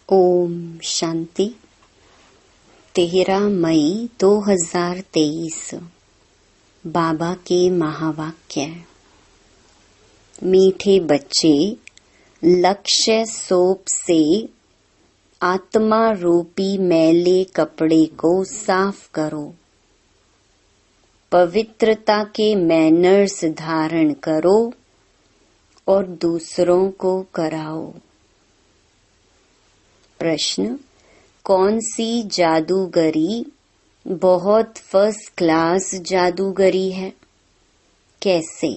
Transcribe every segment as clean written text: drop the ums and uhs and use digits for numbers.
ओम शांति। 13 मई 2023 बाबा के महावाक्य। मीठे बच्चे, लक्ष्य सोप से आत्मा रूपी मैले कपड़े को साफ करो। पवित्रता के मैनर्स धारण करो और दूसरों को कराओ। प्रश्न: कौन सी जादूगरी बहुत फर्स्ट क्लास जादूगरी है? कैसे?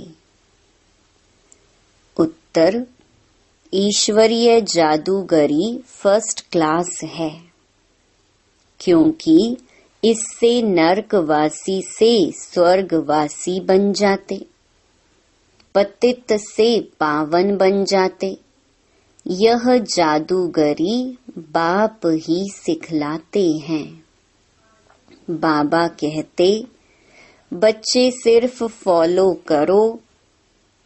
उत्तर: ईश्वरीय जादूगरी फर्स्ट क्लास है, क्योंकि इससे नरकवासी से स्वर्गवासी बन जाते, पतित से पावन बन जाते। यह जादूगरी बाप ही सिखलाते हैं। बाबा कहते, बच्चे सिर्फ फॉलो करो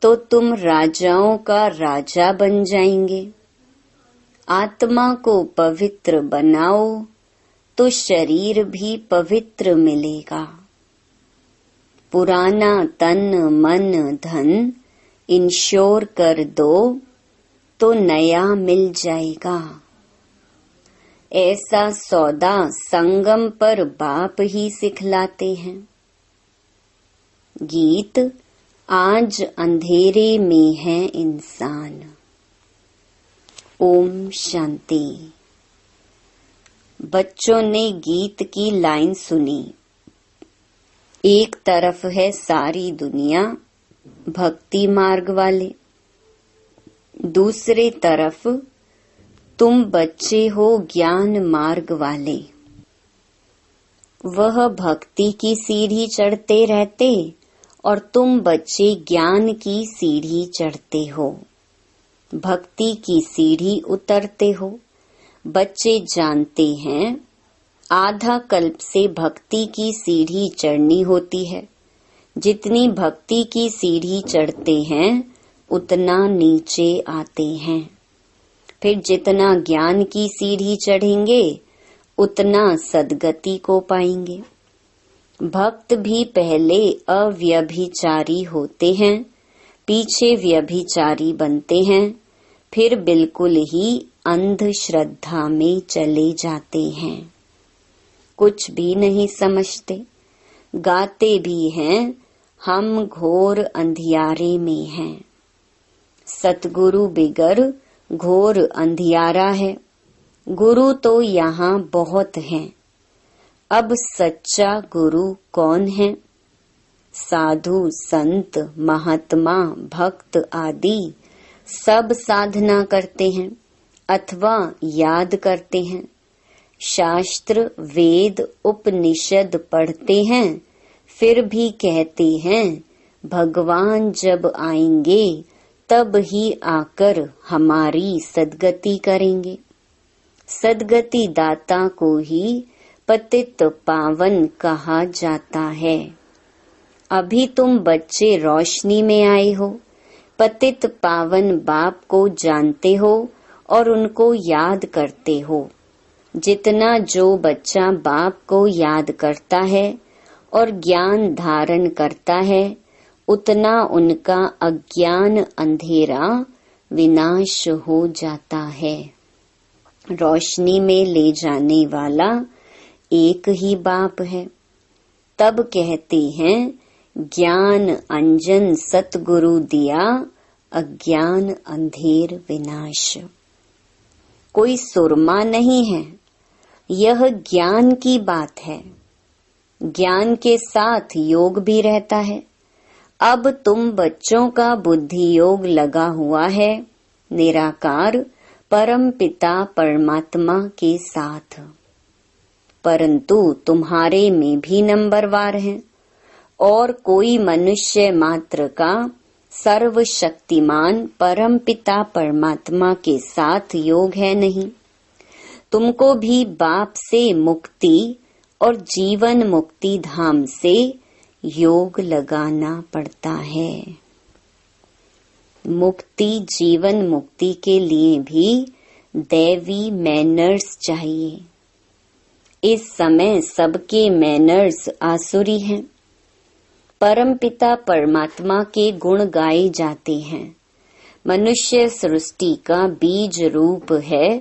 तो तुम राजाओं का राजा बन जाएंगे। आत्मा को पवित्र बनाओ तो शरीर भी पवित्र मिलेगा। पुराना तन मन धन इंश्योर कर दो तो नया मिल जाएगा। ऐसा सौदा संगम पर बाप ही सिखलाते हैं। गीत: आज अंधेरे में है इंसान। ओम शांति। बच्चों ने गीत की लाइन सुनी। एक तरफ है सारी दुनिया भक्ति मार्ग वाले, दूसरे तरफ तुम बच्चे हो ज्ञान मार्ग वाले। वह भक्ति की सीढ़ी चढ़ते रहते और तुम बच्चे ज्ञान की सीढ़ी चढ़ते हो, भक्ति की सीढ़ी उतरते हो। बच्चे जानते हैं आधा कल्प से भक्ति की सीढ़ी चढ़नी होती है। जितनी भक्ति की सीढ़ी चढ़ते हैं उतना नीचे आते हैं। फिर जितना ज्ञान की सीढ़ी चढ़ेंगे उतना सद्गति को पाएंगे। भक्त भी पहले अव्यभिचारी होते हैं, पीछे व्यभिचारी बनते हैं, फिर बिल्कुल ही अंधश्रद्धा में चले जाते हैं। कुछ भी नहीं समझते, गाते भी हैं हम घोर अंधियारे में हैं। सतगुरु बिगर घोर अंधियारा है। गुरु तो यहाँ बहुत हैं। अब सच्चा गुरु कौन है? साधु संत महात्मा भक्त आदि सब साधना करते हैं अथवा याद करते हैं। शास्त्र वेद उपनिषद पढ़ते हैं, फिर भी कहते हैं भगवान जब आएंगे तब ही आकर हमारी सद्गति करेंगे। सद्गति दाता को ही पतित पावन कहा जाता है। अभी तुम बच्चे रोशनी में आए हो, पतित पावन बाप को जानते हो और उनको याद करते हो। जितना जो बच्चा बाप को याद करता है और ज्ञान धारण करता है, उतना उनका अज्ञान अंधेरा विनाश हो जाता है। रोशनी में ले जाने वाला एक ही बाप है। तब कहते हैं ज्ञान अंजन सतगुरु दिया, अज्ञान अंधेर विनाश। कोई सुरमा नहीं है, यह ज्ञान की बात है। ज्ञान के साथ योग भी रहता है। अब तुम बच्चों का बुद्धि योग लगा हुआ है निराकार परम पिता परमात्मा के साथ, परंतु तुम्हारे में भी नंबरवार हैं और कोई मनुष्य मात्र का सर्वशक्तिमान परम पिता परमात्मा के साथ योग है नहीं। तुमको भी बाप से मुक्ति और जीवन मुक्ति धाम से योग लगाना पड़ता है। मुक्ति जीवन मुक्ति के लिए भी दैवी मैनर्स चाहिए। इस समय सबके मैनर्स आसुरी हैं। परमपिता परमात्मा के गुण गाए जाते हैं। मनुष्य सृष्टि का बीज रूप है,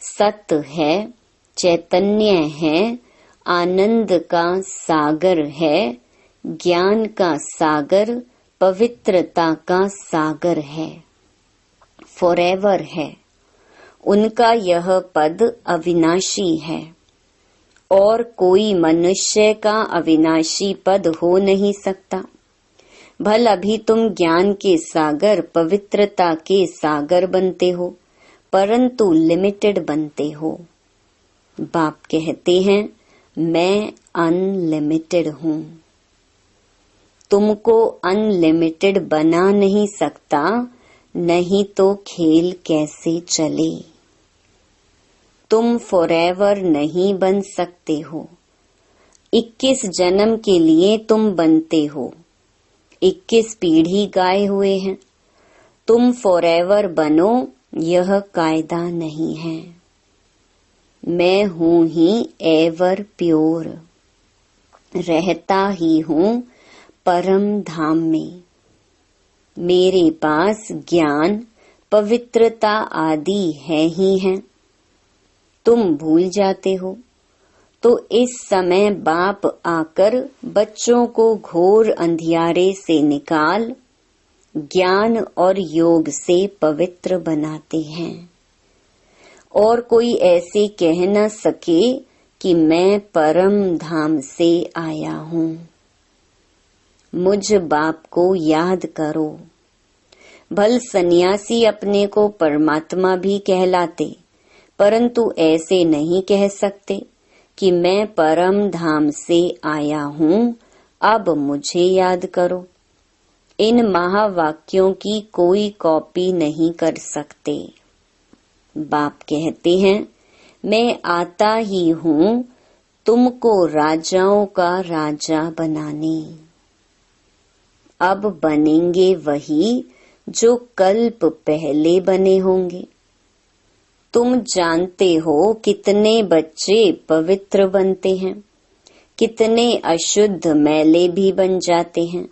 सत्य है, चैतन्य है, आनंद का सागर है, ज्ञान का सागर, पवित्रता का सागर है, फॉरएवर है। उनका यह पद अविनाशी है और कोई मनुष्य का अविनाशी पद हो नहीं सकता। भल अभी तुम ज्ञान के सागर, पवित्रता के सागर बनते हो, परंतु लिमिटेड बनते हो। बाप कहते हैं मैं अनलिमिटेड हूँ। तुमको अनलिमिटेड बना नहीं सकता, नहीं तो खेल कैसे चले। तुम फॉरएवर नहीं बन सकते हो। 21 जन्म के लिए तुम बनते हो। 21 पीढ़ी गाए हुए हैं। तुम फॉरएवर बनो, यह कायदा नहीं है। मैं हूँ ही एवर प्योर, रहता ही हूँ परम धाम में। मेरे पास ज्ञान, पवित्रता आदि है ही है। तुम भूल जाते हो तो इस समय बाप आकर बच्चों को घोर अंधियारे से निकाल ज्ञान और योग से पवित्र बनाते हैं। और कोई ऐसे कह न सके कि मैं परम धाम से आया हूँ। मुझ बाप को याद करो। भल सन्यासी अपने को परमात्मा भी कहलाते, परंतु ऐसे नहीं कह सकते कि मैं परम धाम से आया हूँ, अब मुझे याद करो। इन महावाक्यों की कोई कॉपी नहीं कर सकते। बाप कहते हैं मैं आता ही हूँ तुमको राजाओं का राजा बनाने। अब बनेंगे वही जो कल्प पहले बने होंगे। तुम जानते हो कितने बच्चे पवित्र बनते हैं, कितने अशुद्ध मैले भी बन जाते हैं।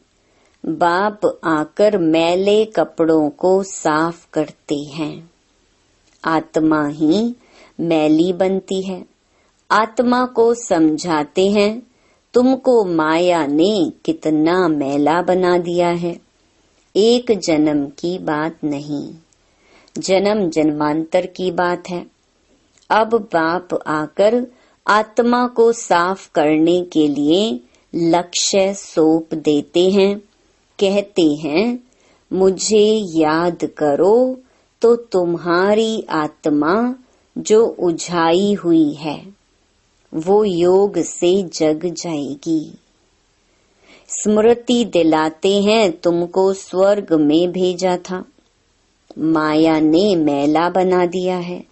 बाप आकर मैले कपड़ों को साफ करते हैं। आत्मा ही मैली बनती है। आत्मा को समझाते हैं तुमको माया ने कितना मैला बना दिया है। एक जन्म की बात नहीं, जन्म जन्मांतर की बात है। अब बाप आकर आत्मा को साफ करने के लिए लक्ष्य सौंप देते हैं। कहते हैं मुझे याद करो तो तुम्हारी आत्मा जो उझाई हुई है वो योग से जग जाएगी। स्मृति दिलाते हैं तुमको स्वर्ग में भेजा था, माया ने मैला बना दिया है।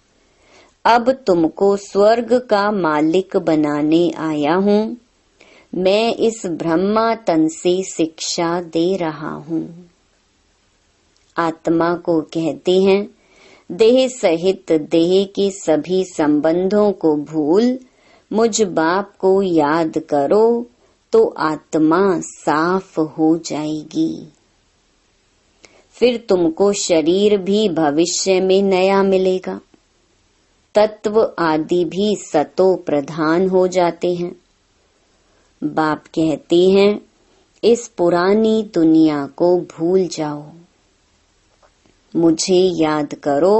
अब तुमको स्वर्ग का मालिक बनाने आया हूँ। मैं इस ब्रह्मा तन से शिक्षा दे रहा हूँ। आत्मा को कहते हैं देह सहित देह के सभी संबंधों को भूल मुझ बाप को याद करो तो आत्मा साफ हो जाएगी। फिर तुमको शरीर भी भविष्य में नया मिलेगा। तत्व आदि भी सतो प्रधान हो जाते हैं। बाप कहते हैं इस पुरानी दुनिया को भूल जाओ, मुझे याद करो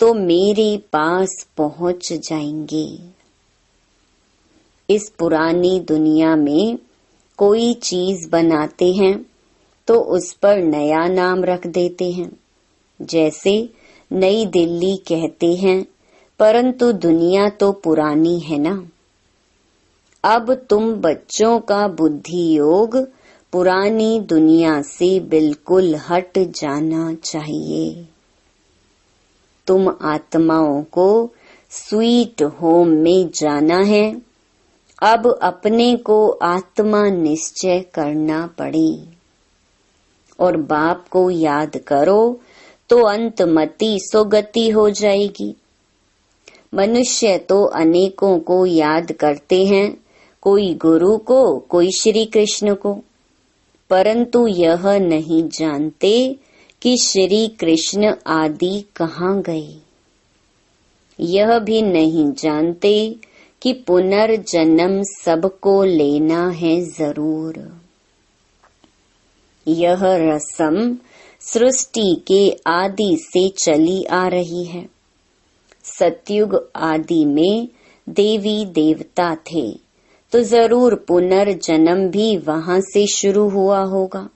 तो मेरे पास पहुंच जाएंगे। इस पुरानी दुनिया में कोई चीज बनाते हैं तो उस पर नया नाम रख देते हैं। जैसे नई दिल्ली कहते हैं, परंतु दुनिया तो पुरानी है ना। अब तुम बच्चों का बुद्धि योग पुरानी दुनिया से बिल्कुल हट जाना चाहिए। तुम आत्माओं को स्वीट होम में जाना है। अब अपने को आत्मा निश्चय करना पड़े और बाप को याद करो तो अंतमति सुगति हो जाएगी। मनुष्य तो अनेकों को याद करते हैं, कोई गुरु को, कोई श्री कृष्ण को, परंतु यह नहीं जानते कि श्री कृष्ण आदि कहाँ गए। यह भी नहीं जानते कि पुनर्जन्म सबको लेना है जरूर। यह रस्म सृष्टि के आदि से चली आ रही है। सतयुग आदि में देवी देवता थे, तो जरूर पुनर्जन्म भी वहां से शुरू हुआ होगा।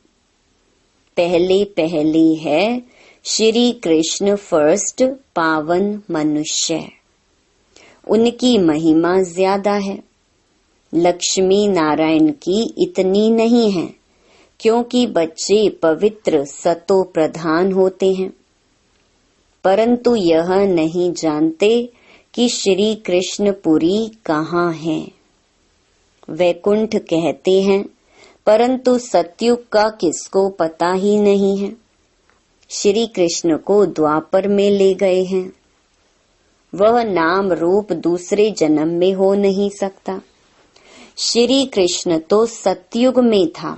पहले पहले है श्री कृष्ण फर्स्ट पावन मनुष्य, उनकी महिमा ज्यादा है। लक्ष्मी नारायण की इतनी नहीं है, क्योंकि बच्चे पवित्र सतो प्रधान होते हैं, परंतु यह नहीं जानते कि श्री कृष्णपुरी कहाँ है। वैकुंठ कहते हैं, परंतु सतयुग का किसको पता ही नहीं है। श्री कृष्ण को द्वापर में ले गए हैं। वह नाम रूप दूसरे जन्म में हो नहीं सकता। श्री कृष्ण तो सतयुग में था।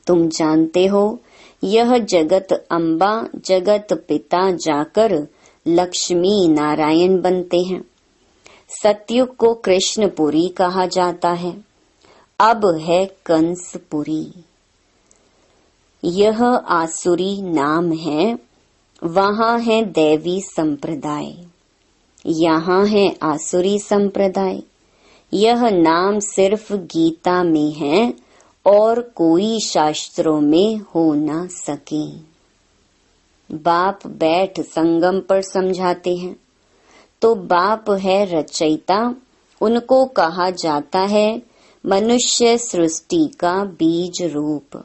तुम जानते हो, यह जगत अम्बा, जगत पिता जाकर लक्ष्मी नारायण बनते हैं। सतयुग को कृष्णपुरी कहा जाता है, अब है कंसपुरी। यह आसुरी नाम है, वहां है दैवी संप्रदाय, यहाँ है आसुरी संप्रदाय। यह नाम सिर्फ गीता में है और कोई शास्त्रों में हो ना सके। बाप बैठ संगम पर समझाते हैं, तो बाप है रचयिता, उनको कहा जाता है मनुष्य सृष्टि का बीज रूप।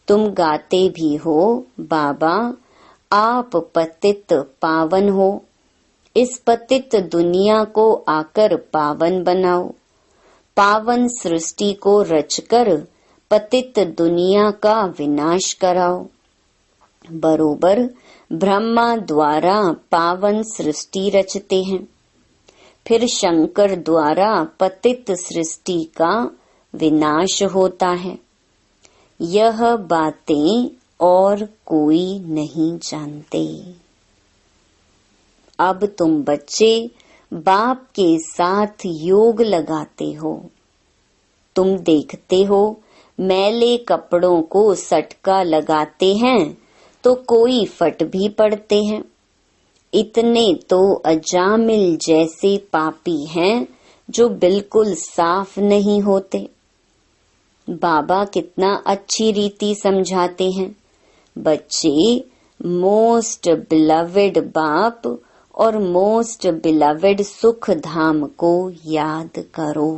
तुम गाते भी हो, बाबा आप पतित पावन हो, इस पतित दुनिया को आकर पावन बनाओ। पावन सृष्टि को रचकर पतित दुनिया का विनाश कराओ। बरोबर ब्रह्मा द्वारा पावन सृष्टि रचते हैं, फिर शंकर द्वारा पतित सृष्टि का विनाश होता है। यह बातें और कोई नहीं जानते। अब तुम बच्चे बाप के साथ योग लगाते हो। तुम देखते हो, मैले कपड़ों को सटका लगाते हैं तो कोई फट भी पड़ते हैं। इतने तो अजामिल जैसे पापी हैं जो बिल्कुल साफ नहीं होते। बाबा कितना अच्छी रीति समझाते हैं, बच्चे मोस्ट बिलवेड बाप और मोस्ट बिलवेड सुख धाम को याद करो।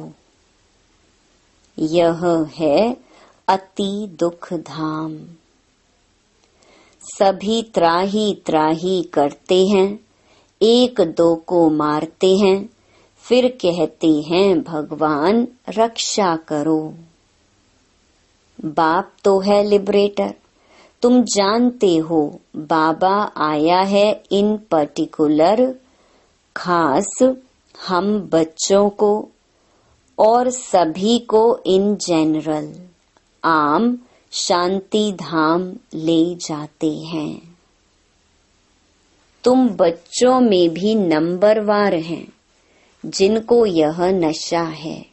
यह है अति दुख धाम। सभी त्राही त्राही करते हैं, एक दो को मारते हैं, फिर कहते हैं भगवान रक्षा करो। बाप तो है लिबरेटर। तुम जानते हो, बाबा आया है इन पर्टिकुलर, खास हम बच्चों को और सभी को इन जनरल आम शांति धाम ले जाते हैं। तुम बच्चों में भी नंबरवार हैं जिनको यह नशा है।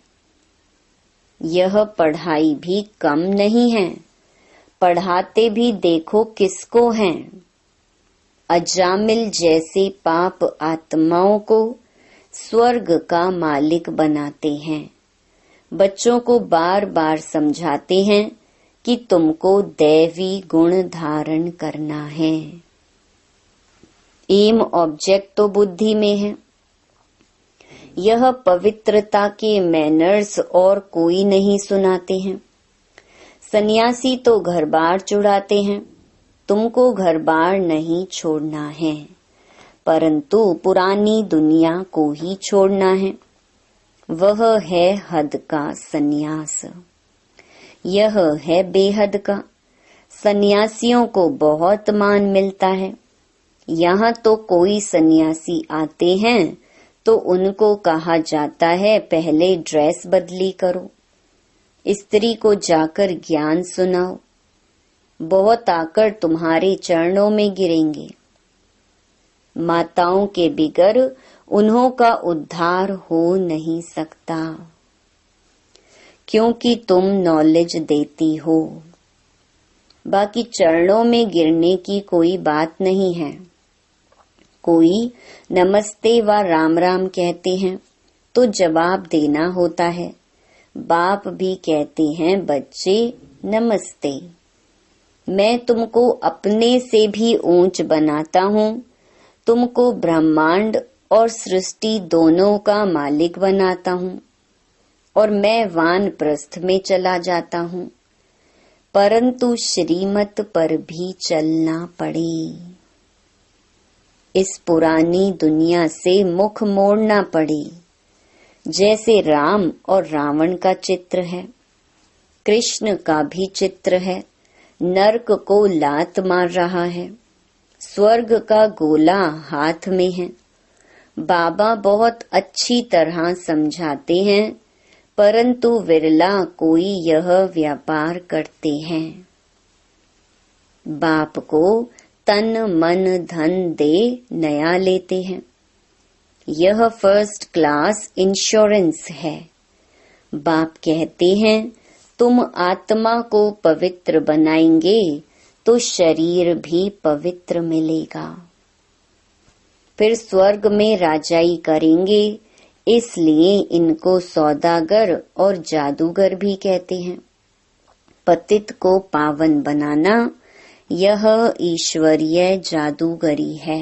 यह पढ़ाई भी कम नहीं है, पढ़ाते भी देखो किसको हैं। अजामिल जैसे पाप आत्माओं को स्वर्ग का मालिक बनाते हैं। बच्चों को बार बार समझाते हैं कि तुमको दैवी गुण धारण करना है। एम ऑब्जेक्ट तो बुद्धि में है। यह पवित्रता के मैनर्स और कोई नहीं सुनाते हैं। सन्यासी तो घर बार चुड़ाते हैं, तुमको घर बार नहीं छोड़ना है, परंतु पुरानी दुनिया को ही छोड़ना है। वह है हद का सन्यास, यह है बेहद का। सन्यासियों को बहुत मान मिलता है, यहाँ तो कोई सन्यासी आते हैं तो उनको कहा जाता है पहले ड्रेस बदली करो, स्त्री को जाकर ज्ञान सुनाओ, बहुत आकर तुम्हारे चरणों में गिरेंगे। माताओं के बिगर उन्हों का उद्धार हो नहीं सकता, क्योंकि तुम नॉलेज देती हो। बाकी चरणों में गिरने की कोई बात नहीं है। कोई नमस्ते व राम राम कहते हैं तो जवाब देना होता है। बाप भी कहते हैं बच्चे नमस्ते, मैं तुमको अपने से भी ऊंच बनाता हूँ, तुमको ब्रह्मांड और सृष्टि दोनों का मालिक बनाता हूँ और मैं वानप्रस्थ में चला जाता हूँ, परंतु श्रीमत पर भी चलना पड़े। इस पुरानी दुनिया से मुख मोड़ना पड़े। जैसे राम और रावण का चित्र है, कृष्ण का भी चित्र है। नरक को लात मार रहा है, स्वर्ग का गोला हाथ में है। बाबा बहुत अच्छी तरह समझाते हैं, परंतु विरला कोई यह व्यापार करते हैं। बाप को तन मन धन दे नया लेते हैं। यह फर्स्ट क्लास इंश्योरेंस है। बाप कहते हैं तुम आत्मा को पवित्र बनाएंगे तो शरीर भी पवित्र मिलेगा। फिर स्वर्ग में राजाई करेंगे, इसलिए इनको सौदागर और जादूगर भी कहते हैं। पतित को पावन बनाना यह ईश्वरीय जादूगरी है।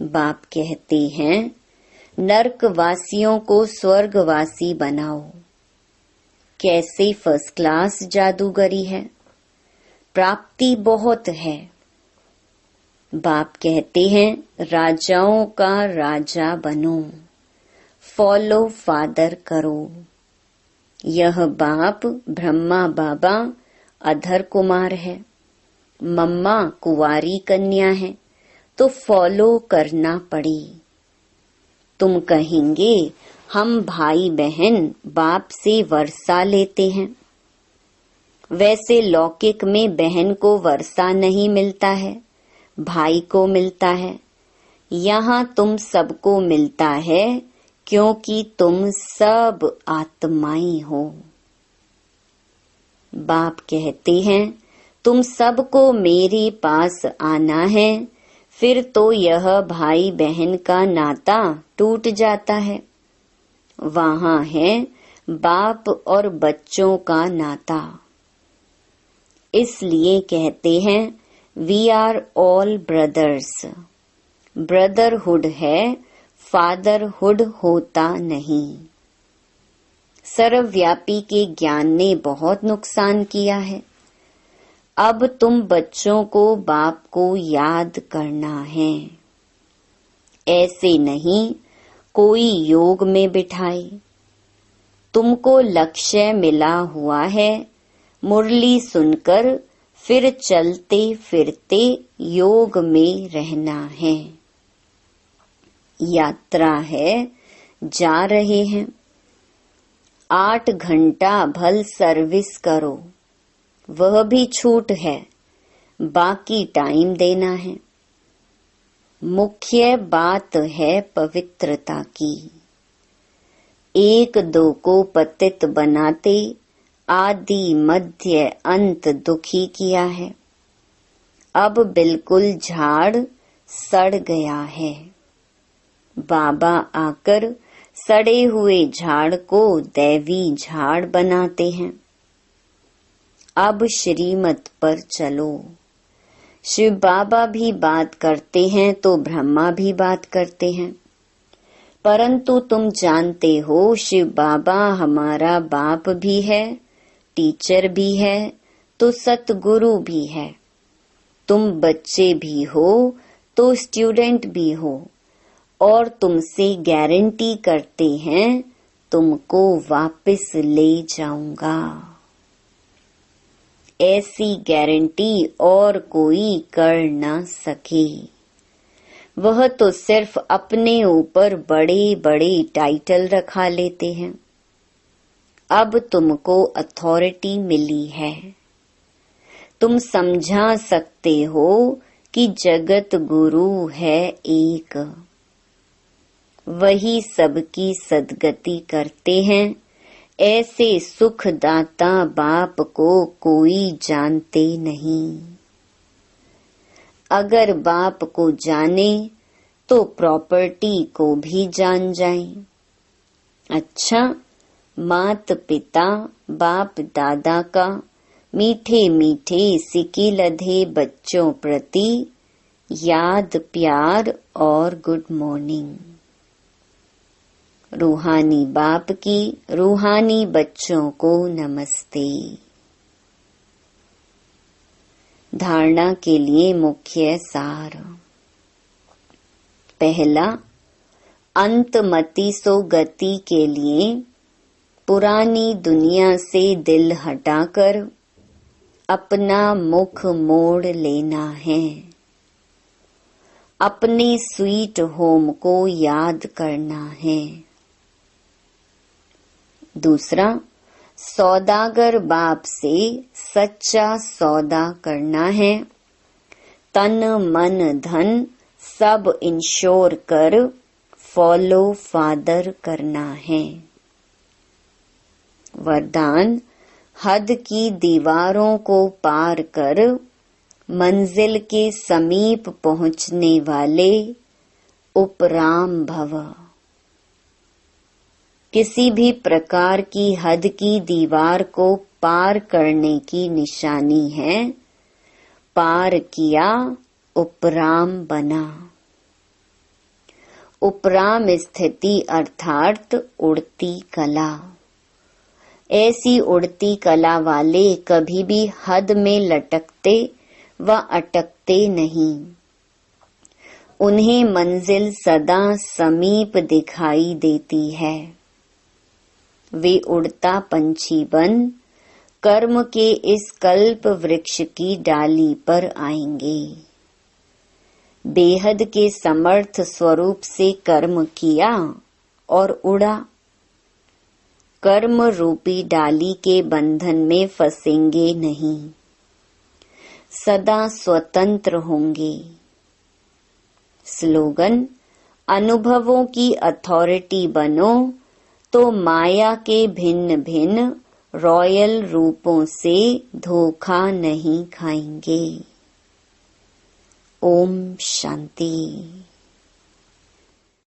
बाप कहते हैं नरकवासियों को स्वर्गवासी बनाओ। कैसे फर्स्ट क्लास जादूगरी है, प्राप्ति बहुत है। बाप कहते हैं राजाओं का राजा बनो, फॉलो फादर करो। यह बाप ब्रह्मा बाबा अधर कुमार है, मम्मा कुंवारी कन्या है, तो फॉलो करना पड़े। तुम कहेंगे हम भाई बहन बाप से वर्षा लेते हैं। वैसे लौकिक में बहन को वर्षा नहीं मिलता है, भाई को मिलता है। यहाँ तुम सबको मिलता है, क्योंकि तुम सब आत्माएं हो। बाप कहते हैं तुम सबको मेरे पास आना है, फिर तो यह भाई बहन का नाता टूट जाता है। वहाँ है बाप और बच्चों का नाता। इसलिए कहते हैं we are all brothers. Brotherhood है, फादरहुड होता नहीं। सर्वव्यापी के ज्ञान ने बहुत नुकसान किया है। अब तुम बच्चों को बाप को याद करना है। ऐसे नहीं कोई योग में बिठाए। तुमको लक्ष्य मिला हुआ है, मुरली सुनकर फिर चलते फिरते योग में रहना है। यात्रा है, जा रहे हैं। 8 घंटा भल सर्विस करो, वह भी छूट है, बाकी टाइम देना है। मुख्य बात है पवित्रता की। 1-2 को पतित बनाते आदि मध्य अंत दुखी किया है। अब बिल्कुल झाड़ सड़ गया है। बाबा आकर सड़े हुए झाड़ को दैवी झाड़ बनाते हैं। अब श्रीमत पर चलो। शिव बाबा भी बात करते हैं तो ब्रह्मा भी बात करते हैं, परंतु तुम जानते हो शिव बाबा हमारा बाप भी है, टीचर भी है, तो सतगुरु भी है। तुम बच्चे भी हो तो स्टूडेंट भी हो, और तुमसे गारंटी करते हैं तुमको वापस ले जाऊंगा। ऐसी गारंटी और कोई कर न सके। वह तो सिर्फ अपने ऊपर बड़े बड़े टाइटल रखा लेते हैं। अब तुमको अथॉरिटी मिली है, तुम समझा सकते हो कि जगत गुरु है एक, वही सबकी सद्गति करते हैं। ऐसे सुखदाता बाप को कोई जानते नहीं। अगर बाप को जाने तो प्रॉपर्टी को भी जान जाए। अच्छा, मात पिता बाप दादा का मीठे मीठे सिकी लधे बच्चों प्रति याद प्यार और गुड मॉर्निंग। रूहानी बाप की रूहानी बच्चों को नमस्ते। धारणा के लिए मुख्य सार। पहला, अंतमति सो गति के लिए पुरानी दुनिया से दिल हटाकर अपना मुख मोड़ लेना है। अपने स्वीट होम को याद करना है। दूसरा, सौदागर बाप से सच्चा सौदा करना है। तन मन धन सब इंश्योर कर फॉलो फादर करना है। वरदान, हद की दीवारों को पार कर मंजिल के समीप पहुंचने वाले उपराम भव। किसी भी प्रकार की हद की दीवार को पार करने की निशानी है पार किया, उपराम बना। उपराम स्थिति अर्थात उड़ती कला। ऐसी उड़ती कला वाले कभी भी हद में लटकते व अटकते नहीं। उन्हें मंजिल सदा समीप दिखाई देती है। वे उड़ता पंछी बन कर्म के इस कल्प वृक्ष की डाली पर आएंगे। बेहद के समर्थ स्वरूप से कर्म किया और उड़ा। कर्म रूपी डाली के बंधन में फंसेंगे नहीं, सदा स्वतंत्र होंगे। स्लोगन, अनुभवों की अथॉरिटी बनो तो माया के भिन्न भिन्न रॉयल रूपों से धोखा नहीं खाएंगे। ओम शांति।